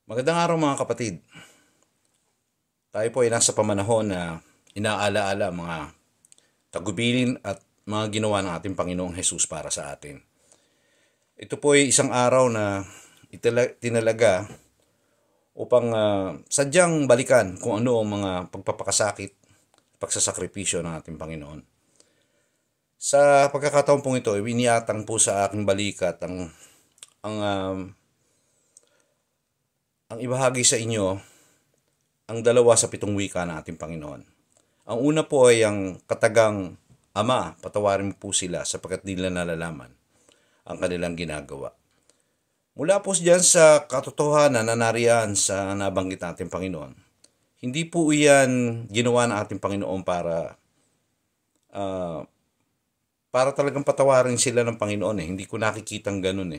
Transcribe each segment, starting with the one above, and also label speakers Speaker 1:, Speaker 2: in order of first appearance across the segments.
Speaker 1: Magandang araw mga kapatid. Tayo po ay nasa pamanahon na inaalaala mga tagubilin at mga ginawa ng ating Panginoong Hesus para sa atin. Ito po ay isang araw na tinalaga upang sadyang balikan kung ano ang mga pagpapakasakit, pagsasakripisyo ng ating Panginoon. Sa pagkakataon pong ito, iniatang po sa aking balikat ang ibahagi sa inyo ang 2 sa 7 wika ng ating Panginoon. Ang una po ay ang katagang, Ama, patawarin mo po sila sapagkat di nila nalalaman ang kanilang ginagawa. Mula po diyan sa katotohanan na nariyan sa nabanggit nating Panginoon, hindi po iyan ginawa ng ating Panginoon para talagang patawarin sila ng Panginoon. Hindi ko nakikitang ganun.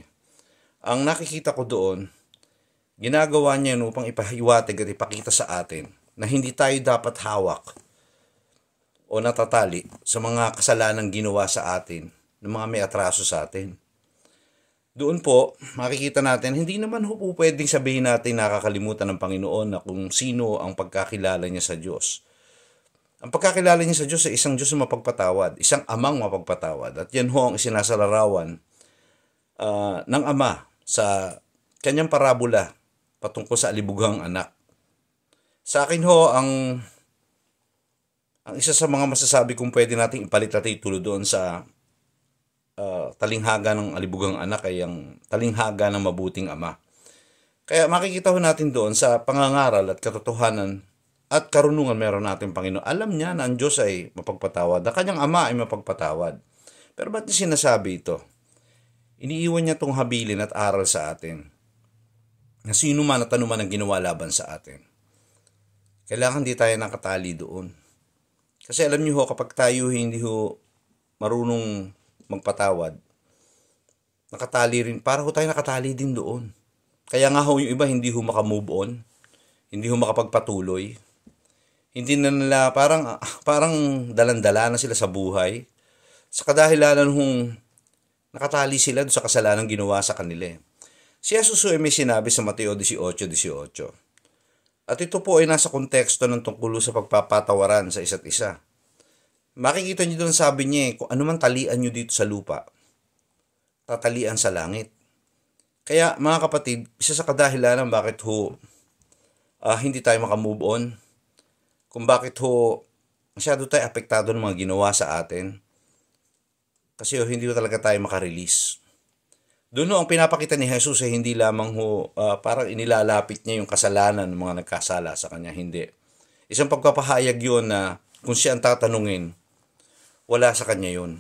Speaker 1: Ang nakikita ko doon, ginagawa niya upang ipahiwatig at ipakita sa atin na hindi tayo dapat hawak o natatali sa mga kasalanang ginawa sa atin ng mga may atraso sa atin. Doon po, makikita natin, hindi naman po pwedeng sabihin natin nakakalimutan ng Panginoon na kung sino ang pagkakilala niya sa Diyos. Ang pagkakilala niya sa Diyos ay isang Diyos na mapagpatawad, isang amang mapagpatawad. At yan ho ang isinasalarawan ng Ama sa kanyang parabola patungkol sa alibughang anak. Sa akin ho, ang isa sa mga masasabi kong pwede nating ipalit na titulo doon sa talinghaga ng alibughang anak ay ang talinghaga ng mabuting ama. Kaya makikita ho natin doon sa pangangaral at katotohanan at karunungan meron natin Panginoon. Alam niya na ang Diyos ay mapagpatawad, na kanyang ama ay mapagpatawad. Pero ba't niya sinasabi ito? Iniiwan niya itong habilin at aral sa atin na sino man at ano man ang ginawa laban sa atin. Kailangan di tayo nakatali doon. Kasi alam niyo ho, kapag tayo hindi ho marunong magpatawad, nakatali rin, para ho tayo nakatali din doon. Kaya nga ho yung iba hindi ho makamove on, hindi ho makapagpatuloy. Hindi na nila, parang dalandala na sila sa buhay. Sa kadahilanan hong nakatali sila doon sa kasalanang ginawa sa kanila. Si Jesus ay may sinabi sa Mateo 18:18. At ito po ay nasa konteksto ng tungkol sa pagpapatawaran sa isa't isa. Makikita niyo doon, sabi niya, kung ano man talian niyo dito sa lupa, tatalian sa langit. Kaya mga kapatid, isa sa kadahilanan bakit hindi tayo makamove on, kung bakit masyado tayo apektado ng mga ginawa sa atin, kasi hindi talaga tayo makarelease. Doon ang pinapakita ni Jesus ay hindi lamang parang inilalapit niya yung kasalanan ng mga nagkasala sa kanya. Hindi. Isang pagpapahayag yun na kung siya ang tatanungin, wala sa kanya yun.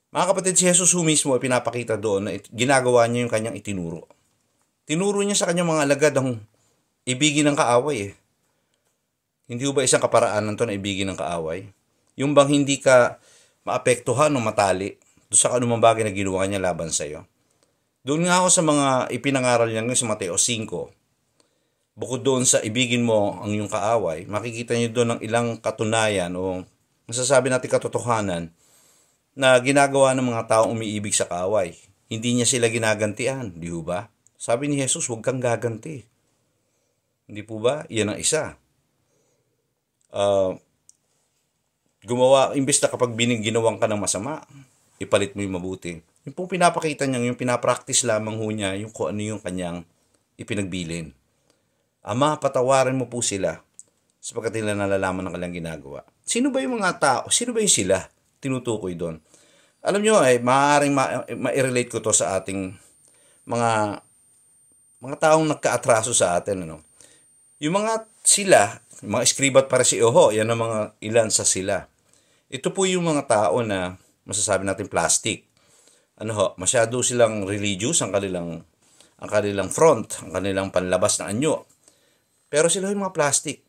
Speaker 1: Mga kapatid, si Jesus mismo ay pinapakita doon na ginagawa niya yung kanyang itinuro. Tinuro niya sa kanyang mga alagad ang ibigin ng kaaway. Hindi ba isang kaparaanan to na ibigin ng kaaway? Yung bang hindi ka maapektuhan o matali doon sa anumang bagay na ginawa niya laban sa iyo. Doon nga ako sa mga ipinangaral niya sa Mateo 5. Bukod doon sa ibigin mo ang iyong kaaway, makikita niyo doon ng ilang katunayan o masasabi natin katotohanan na ginagawa ng mga taong umiibig sa kaaway. Hindi niya sila ginagantian, di ba? Sabi ni Jesus, huwag kang gaganti. Hindi po ba? Iyan ang isa. Imbes na kapag ginawang ka ng masama, ipalit mo yung mabuti. Yung pong pinapakita niya, yung pinapractice lamang ho niya, yung kung ano yung kanyang ipinagbilin. Ama, patawarin mo po sila sapagkat nila nalalaman ng kanilang ginagawa. Sino ba yung mga tao? Sino ba yung sila? Tinutukoy doon. Alam nyo, maaaring ma-relate ko to sa ating mga taong nagka-atraso sa atin. Yung mga sila, yung mga eskribat para si Oho, yan ang mga ilan sa sila. Ito po yung mga tao na masasabi natin plastic. Masyado silang religious ang kanilang front, ang kanilang panlabas na anyo. Pero sila yung mga plastic.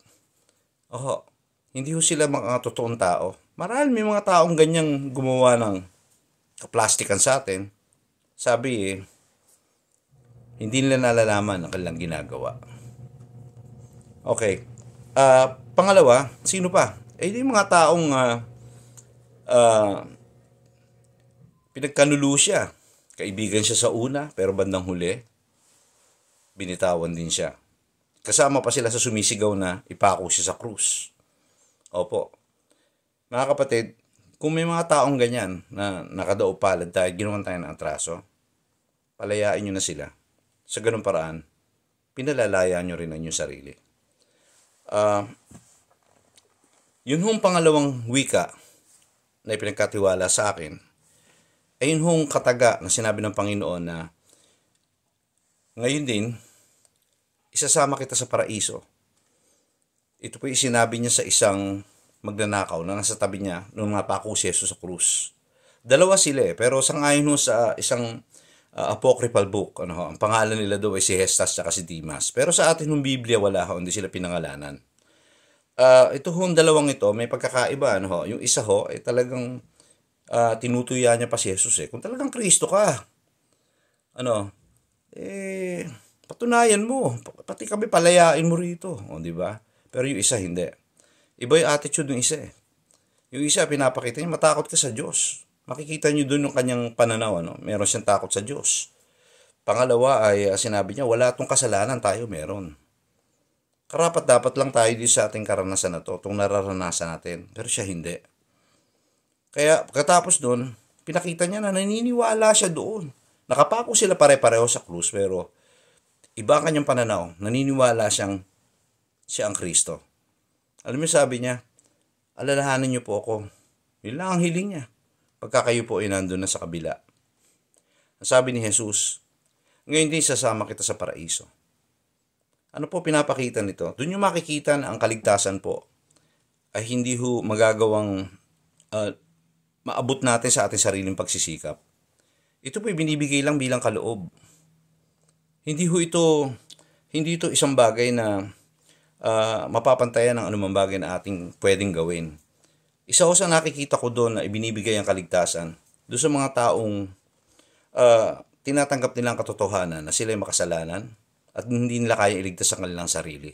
Speaker 1: Hindi ho sila mga totoong tao. Marahil may mga taong ganyang gumawa ng kaplastikan sa atin. Sabi hindi nila nalalaman ang kanilang ginagawa. Okay. Pangalawa, sino pa? Yung mga taong pinagkanulo siya. Kaibigan siya sa una, pero bandang huli, binitawan din siya. Kasama pa sila sa sumisigaw na ipako siya sa krus. Opo. Mga kapatid, kung may mga taong ganyan na nakadaop palad tayo, ginawan tayo ng atraso, palayain nyo na sila. Sa ganung paraan, pinalalaya nyo rin ang inyong sarili. Yun hong pangalawang wika na ipinagkatiwala sa akin, ay yun hong kataga na sinabi ng Panginoon na ngayon din, isasama kita sa paraiso. Ito po yung sinabi niya sa isang magnanakaw na nasa tabi niya nung napako si Jesus sa krus. Dalawa sila pero sangayon sa isang apocryphal book, ang pangalan nila daw ay si Hestas at si Dimas. Pero sa atin ng Biblia wala hindi sila pinangalanan. Ito hong dalawang ito, may pagkakaiba. Yung isa ay talagang tinutuya niya pa si Jesus. Kung talagang Kristo ka, patunayan mo. Pati kami palayain mo rito. Di ba? Pero yung isa hindi. Iba yung attitude ng isa. Yung isa, pinapakita niya, matakot ka sa Diyos. Makikita niyo doon yung kanyang pananaw. Meron siyang takot sa Diyos. Pangalawa ay sinabi niya, wala itong kasalanan, tayo meron. Karapat dapat lang tayo dito sa ating karanasan na to, itong nararanasan natin. Pero siya hindi. Kaya katapos doon, pinakita niya na naniniwala siya doon. Nakapako sila pare-pareho sa krus, pero iba ang kanyang pananaw. Naniniwala siya ang Kristo. Alam mo sabi niya, alalahanin niyo po ako. Yun lang ang hiling niya. Pagka kayo po ay nandun na sa kabila. Ang sabi ni Jesus, ngayon din sasama kita sa paraiso. Ano po pinapakita nito? Doon yung makikita na ang kaligtasan po ay hindi magagawang maabot natin sa ating sariling pagsisikap. Ito po binibigay lang bilang kaloob. Hindi ito isang bagay na mapapantayan ng anumang bagay na ating pwedeng gawin. Isa ko sa nakikita ko doon na ibinibigay ang kaligtasan doon sa mga taong tinatanggap nilang katotohanan na sila ay makasalanan at hindi nila kaya iligtas ang kanilang sarili.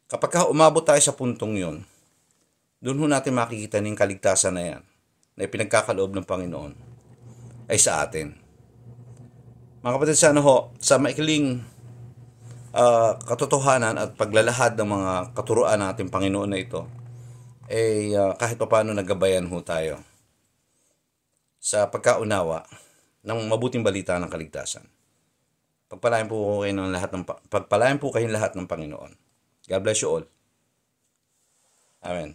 Speaker 1: Kapag umabot tayo sa puntong yon, doon natin makikita ng kaligtasan na yan, na ipinagkakaloob ng Panginoon, ay sa atin. Mga kapatid, sa maikling katotohanan at paglalahad ng mga katuruan ng ating Panginoon na ito, kahit pa paano nagabayan tayo sa pagkaunawa ng mabuting balita ng kaligtasan. Pagpalain po kayong lahat ng Panginoon. God bless you all. Amen.